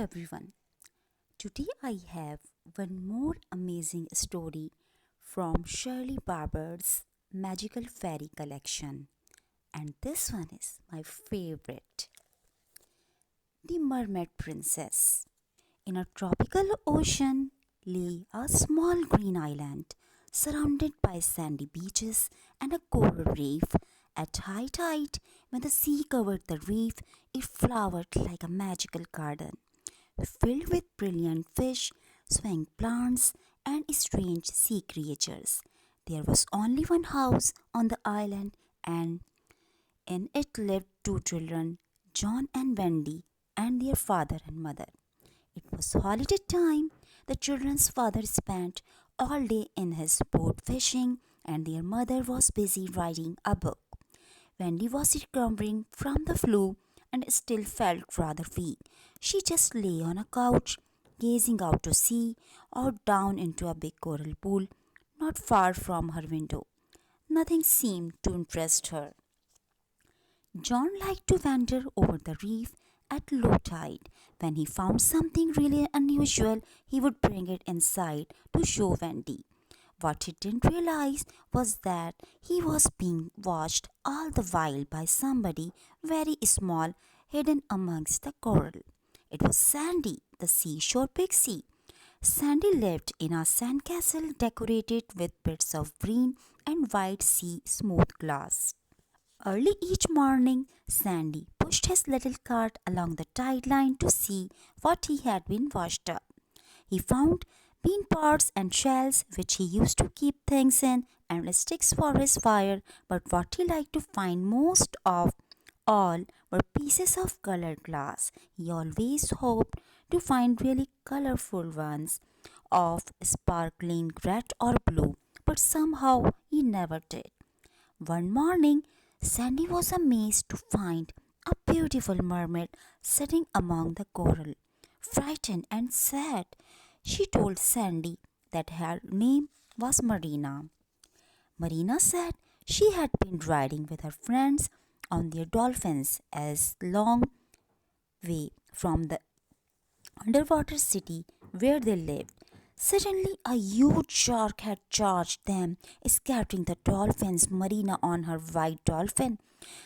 everyone. Today I have one more amazing story from Shirley Barber's Magical Fairy Collection. And this one is my favorite. The Mermaid Princess. In a tropical ocean lay a small green island surrounded by sandy beaches and a coral reef. At high tide, when the sea covered the reef, it flowered like a magical garden, filled with brilliant fish, swaying plants, and strange sea creatures. There was only one house on the island, and in it lived two children, John and Wendy, and their father and mother. It was holiday time. The children's father spent all day in his boat fishing, and their mother was busy writing a book. Wendy was recovering from the flu and still felt rather weak. She just lay on a couch, gazing out to sea or down into a big coral pool not far from her window. Nothing seemed to interest her. John liked to wander over the reef at low tide. When he found something really unusual, he would bring it inside to show Wendy. What he didn't realize was that he was being watched all the while by somebody very small hidden amongst the coral. It was Sandy, the seashore pixie. Sandy lived in a sandcastle decorated with bits of green and white sea smooth glass. Early each morning, Sandy pushed his little cart along the tide line to see what he had been washed up. He found bean pods and shells which he used to keep things in and sticks for his fire, but what he liked to find most of all were pieces of colored glass. He always hoped to find really colorful ones of sparkling red or blue, but somehow he never did. One morning, Sandy was amazed to find a beautiful mermaid sitting among the coral. Frightened and sad, she told Sandy that her name was Marina. Marina said she had been riding with her friends on their dolphins as long way from the underwater city where they lived. Suddenly, a huge shark had charged them, scattering the dolphins. Marina, on her white dolphin,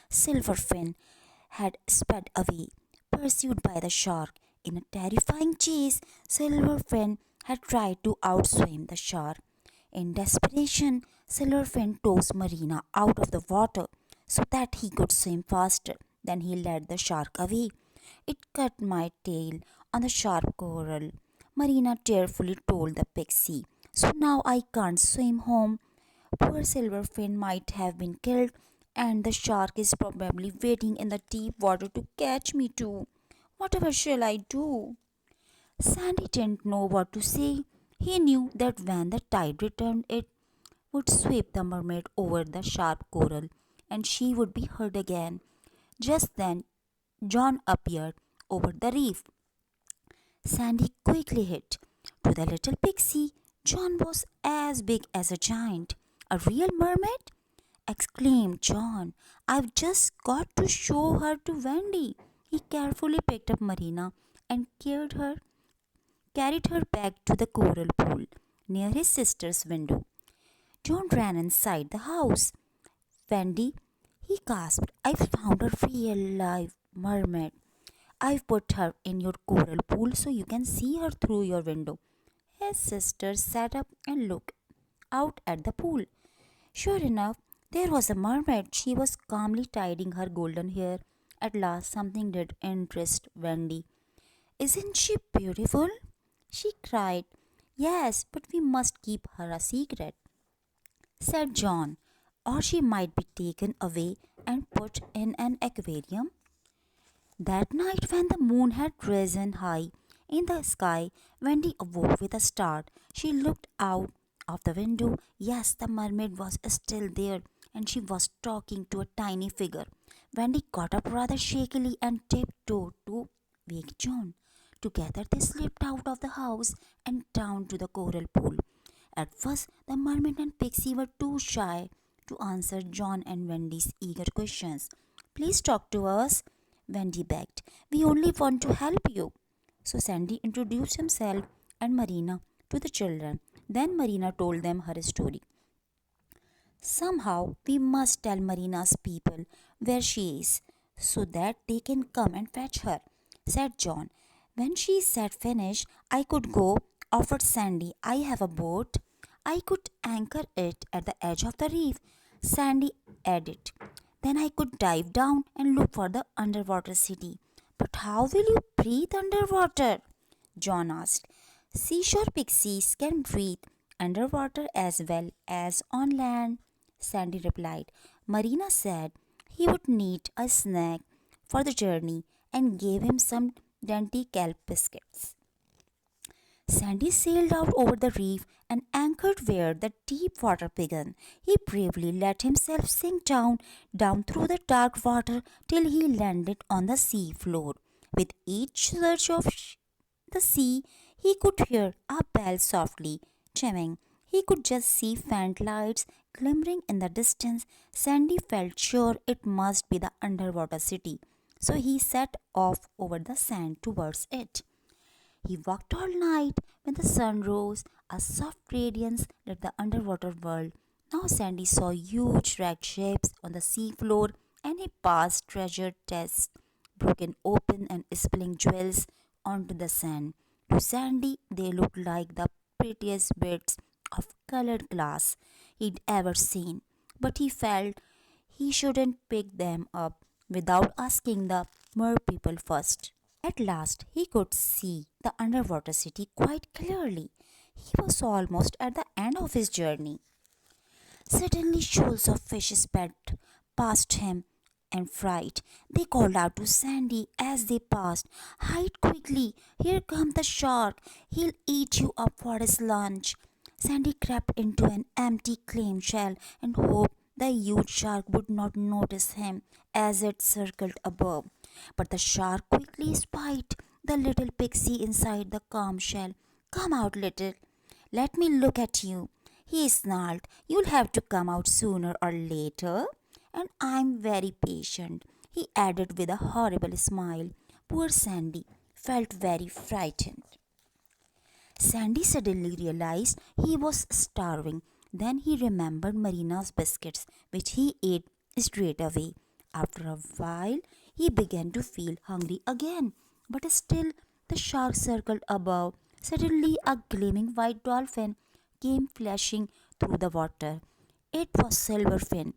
Silverfin, had sped away, pursued by the shark. In a terrifying chase, Silverfin had tried to outswim the shark. In desperation, Silverfin tossed Marina out of the water so that he could swim faster. Then he led the shark away. It cut my tail on the sharp coral, Marina tearfully told the pixie. So now I can't swim home. Poor Silverfin might have been killed, and the shark is probably waiting in the deep water to catch me too. Whatever shall I do? Sandy didn't know what to say. He knew that when the tide returned, it would sweep the mermaid over the sharp coral, and she would be hurt again. Just then, John appeared over the reef. Sandy quickly hid. To the little pixie, John was as big as a giant. A real mermaid? Exclaimed John. I've just got to show her to Wendy. He carefully picked up Marina and carried her back to the coral pool near his sister's window. John ran inside the house. Wendy, he gasped, I found a real live mermaid. I've put her in your coral pool so you can see her through your window. His sister sat up and looked out at the pool. Sure enough, there was a mermaid. She was calmly tidying her golden hair. At last, something did interest Wendy. Isn't she beautiful? She cried. Yes, but we must keep her a secret, said John, or she might be taken away and put in an aquarium. That night, when the moon had risen high in the sky, Wendy awoke with a start. She looked out of the window. Yes, the mermaid was still there, and she was talking to a tiny figure. Wendy got up rather shakily and tiptoed to wake John. Together they slipped out of the house and down to the coral pool. At first, the mermaid and Pixie were too shy to answer John and Wendy's eager questions. Please talk to us, Wendy begged. We only want to help you. So Sandy introduced himself and Marina to the children. Then Marina told them her story. Somehow we must tell Marina's people where she is so that they can come and fetch her, said John. When she said finish, I could go, offered Sandy. I have a boat. I could anchor it at the edge of the reef, Sandy added. Then I could dive down and look for the underwater city. But how will you breathe underwater? John asked. Seashore pixies can breathe underwater as well as on land, Sandy replied. Marina said he would need a snack for the journey and gave him some dainty kelp biscuits. Sandy sailed out over the reef and anchored where the deep water began. He bravely let himself sink down through the dark water till he landed on the sea floor. With each surge of the sea, he could hear a bell softly chiming. He could just see faint lights glimmering in the distance. Sandy felt sure it must be the underwater city, so he set off over the sand towards it. He walked all night. When the sun rose, a soft radiance lit the underwater world. Now Sandy saw huge wrecked ships on the seafloor, and he passed treasure chests broken open and spilling jewels onto the sand. To Sandy, they looked like the prettiest bits of colored glass he'd ever seen. But he felt he shouldn't pick them up without asking the mer people first. At last, he could see the underwater city quite clearly. He was almost at the end of his journey. Suddenly, shoals of fish sped past him in fright. They called out to Sandy as they passed, hide quickly! Here comes the shark! He'll eat you up for his lunch! Sandy crept into an empty clam shell and hoped the huge shark would not notice him as it circled above. But the shark quickly spied the little pixie inside the calm shell. Come out, little. Let me look at you. He snarled. You'll have to come out sooner or later. And I'm very patient, he added with a horrible smile. Poor Sandy felt very frightened. Sandy suddenly realized he was starving. Then he remembered Marina's biscuits, which he ate straight away. After a while, he began to feel hungry again. But still, the shark circled above. Suddenly, a gleaming white dolphin came flashing through the water. It was Silverfin,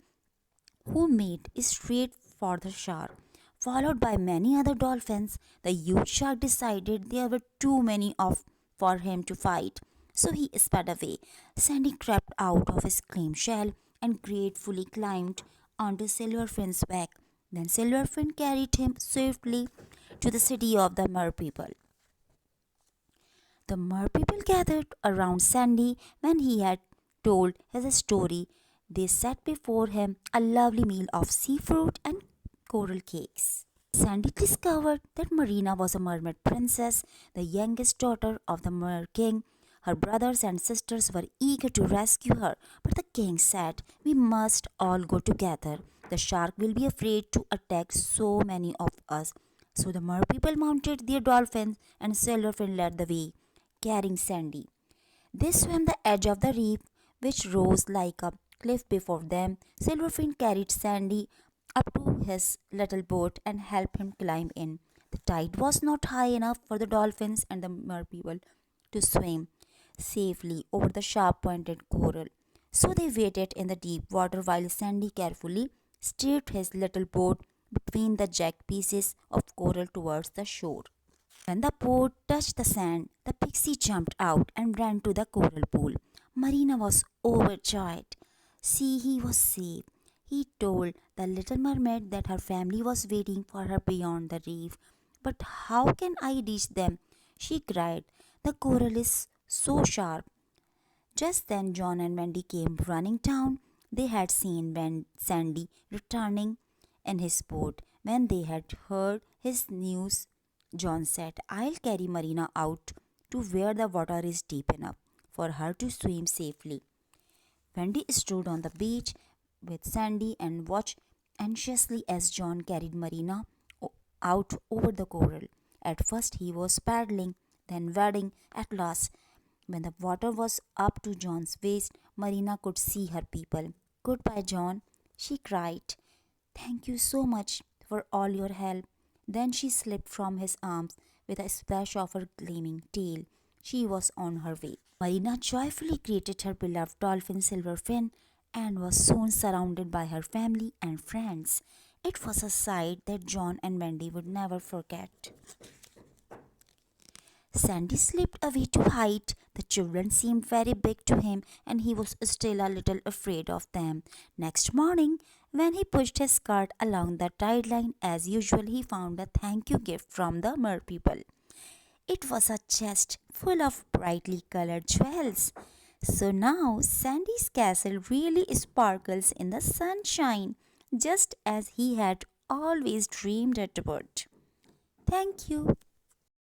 who made straight for the shark. Followed by many other dolphins, the huge shark decided there were too many of for him to fight. So he sped away. Sandy crept out of his clam shell and gratefully climbed onto Silverfin's back. Then Silverfin carried him swiftly to the city of the Mer people. The Mer people gathered around Sandy when he had told his story. They set before him a lovely meal of seafood and coral cakes. Sandy discovered that Marina was a mermaid princess, the youngest daughter of the Mer king. Her brothers and sisters were eager to rescue her, but the king said, we must all go together. The shark will be afraid to attack so many of us. So the Mer people mounted their dolphins and Silverfin led the way, carrying Sandy. They swam the edge of the reef, which rose like a cliff before them. Silverfin carried Sandy up to his little boat and helped him climb in. The tide was not high enough for the dolphins and the mer people to swim safely over the sharp pointed coral. So they waited in the deep water while Sandy carefully steered his little boat between the jagged pieces of coral towards the shore. When the boat touched the sand, the pixie jumped out and ran to the coral pool. Marina was overjoyed. See, he was safe. He told the little mermaid that her family was waiting for her beyond the reef. But how can I reach them? She cried. The coral is so sharp. Just then John and Wendy came running down. They had seen Sandy returning in his boat. When they had heard his news, John said, I'll carry Marina out to where the water is deep enough for her to swim safely. Wendy stood on the beach with Sandy and watched anxiously as John carried Marina out over the coral. At first he was paddling, then wading. At last, when the water was up to John's waist, Marina could see her people. Goodbye, John, she cried. Thank you so much for all your help. Then she slipped from his arms with a splash of her gleaming tail. She was on her way. Marina joyfully greeted her beloved dolphin Silverfin and was soon surrounded by her family and friends. It was a sight that John and Wendy would never forget. Sandy slipped away to hide. The children seemed very big to him, and he was still a little afraid of them. Next morning, when he pushed his cart along the tide line as usual, he found a thank you gift from the mer people. It was a chest full of brightly colored jewels. So now Sandy's castle really sparkles in the sunshine, just as he had always dreamed it would. Thank you.